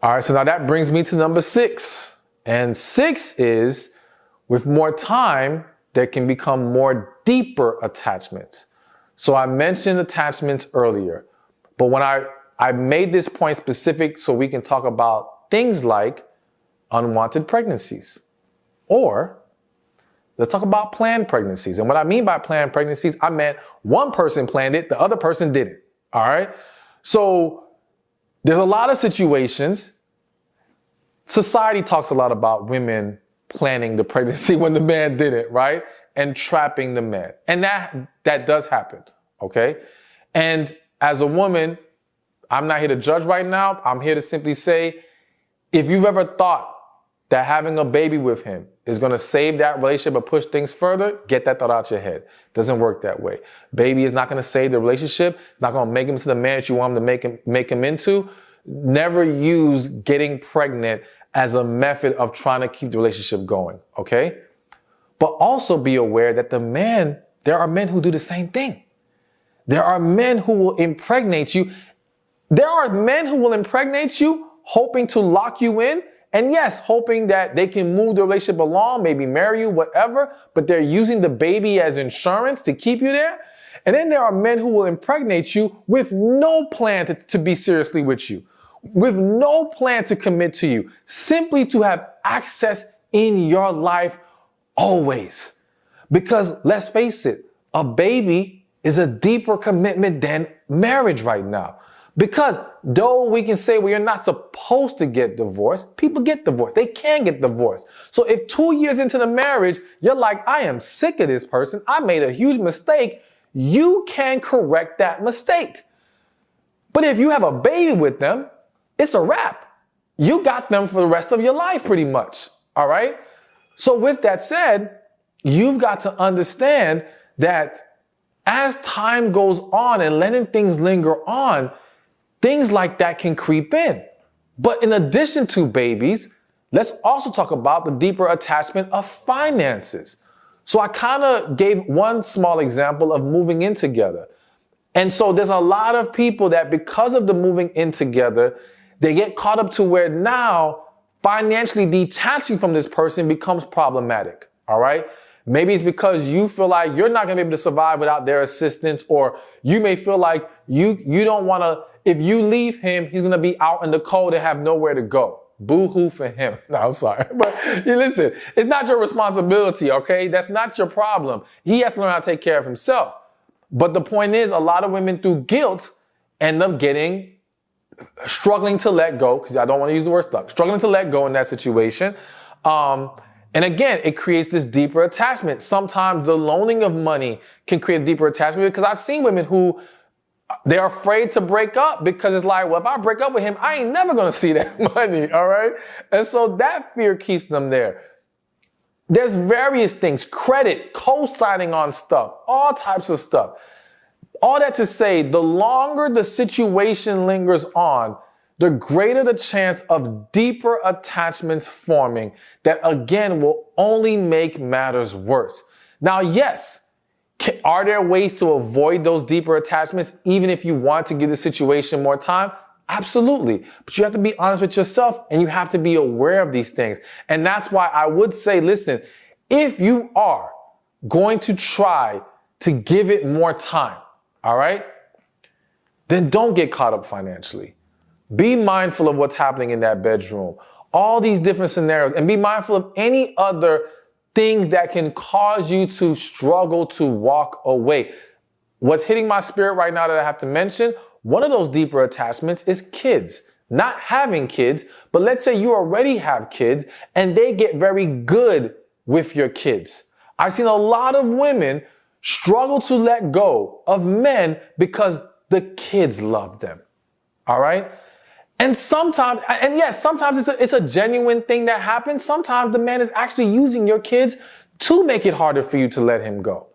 All right, so now that brings me to number 6. And 6 is, with more time, there can become more deeper attachments. So I mentioned attachments earlier, but when I made this point specific so we can talk about things like unwanted pregnancies, or let's talk about planned pregnancies. And what I mean by planned pregnancies, I meant one person planned it, the other person didn't. All right. So there's a lot of situations. Society talks a lot about women planning the pregnancy when the man didn't, right? And trapping the man. And that does happen. Okay. And as a woman, I'm not here to judge right now. I'm here to simply say, if you've ever thought that having a baby with him is going to save that relationship or push things further, get that thought out your head. Doesn't work that way. Baby is not going to save the relationship. It's not going to make him to the man that you want him to make him into. Never use getting pregnant as a method of trying to keep the relationship going, okay? But also be aware that there are men who do the same thing. There are men who will impregnate you. There are men who will impregnate you hoping to lock you in. And yes, hoping that they can move the relationship along, maybe marry you, whatever, but they're using the baby as insurance to keep you there. And then there are men who will impregnate you with no plan to be seriously with you, with no plan to commit to you, simply to have access in your life always. Because let's face it, a baby is a deeper commitment than marriage right now. Because though we can say, well, you're not supposed to get divorced, people get divorced. They can get divorced. So if 2 years into the marriage, you're like, I am sick of this person, I made a huge mistake, you can correct that mistake. But if you have a baby with them, it's a wrap. You got them for the rest of your life pretty much. All right. So with that said, you've got to understand that as time goes on and letting things linger on, things like that can creep in. But in addition to babies, let's also talk about the deeper attachment of finances. So I kind of gave one small example of moving in together. And so there's a lot of people that because of the moving in together, they get caught up to where now financially detaching from this person becomes problematic. All right. Maybe it's because you feel like you're not going to be able to survive without their assistance, or you may feel like you don't want to. If you leave him, he's going to be out in the cold and have nowhere to go. Boo-hoo for him. No, I'm sorry. But listen, it's not your responsibility, okay? That's not your problem. He has to learn how to take care of himself. But the point is, a lot of women through guilt end up struggling to let go, because I don't want to use the word stuck, struggling to let go in that situation. And again, it creates this deeper attachment. Sometimes the loaning of money can create a deeper attachment, because I've seen women who they're afraid to break up because it's like, well, if I break up with him, I ain't never going to see that money. All right. And so that fear keeps them there. There's various things, credit, co-signing on stuff, all types of stuff. All that to say, the longer the situation lingers on, the greater the chance of deeper attachments forming that again will only make matters worse. Now, yes, are there ways to avoid those deeper attachments even if you want to give the situation more time? Absolutely. But you have to be honest with yourself and you have to be aware of these things. And that's why I would say, listen, if you are going to try to give it more time, all right, then don't get caught up financially. Be mindful of what's happening in that bedroom, all these different scenarios, and be mindful of any other things that can cause you to struggle to walk away. What's hitting my spirit right now that I have to mention, one of those deeper attachments is kids. Not having kids, but let's say you already have kids and they get very good with your kids. I've seen a lot of women struggle to let go of men because the kids love them. All right? And sometimes, and yes, sometimes it's a genuine thing that happens. Sometimes the man is actually using your kids to make it harder for you to let him go.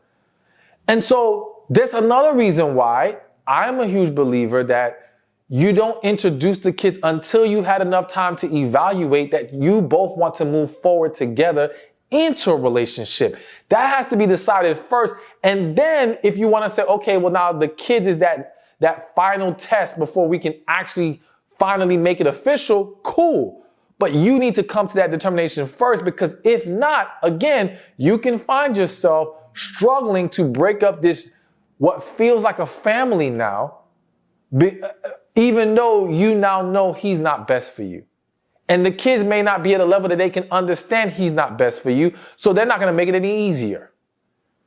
And so there's another reason why I'm a huge believer that you don't introduce the kids until you had enough time to evaluate that you both want to move forward together into a relationship. That has to be decided first. And then if you want to say, okay, well now the kids is that final test before we can actually finally make it official, cool. But you need to come to that determination first, because if not, again, you can find yourself struggling to break up this, what feels like a family now, even though you now know he's not best for you. And the kids may not be at a level that they can understand he's not best for you, so they're not going to make it any easier.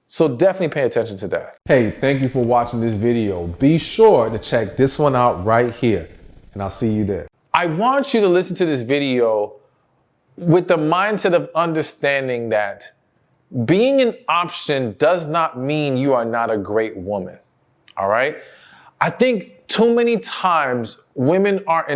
So definitely pay attention to that. Hey, thank you for watching this video. Be sure to check this one out right here, and I'll see you there. I want you to listen to this video with the mindset of understanding that being an option does not mean you are not a great woman. All right? I think too many times women are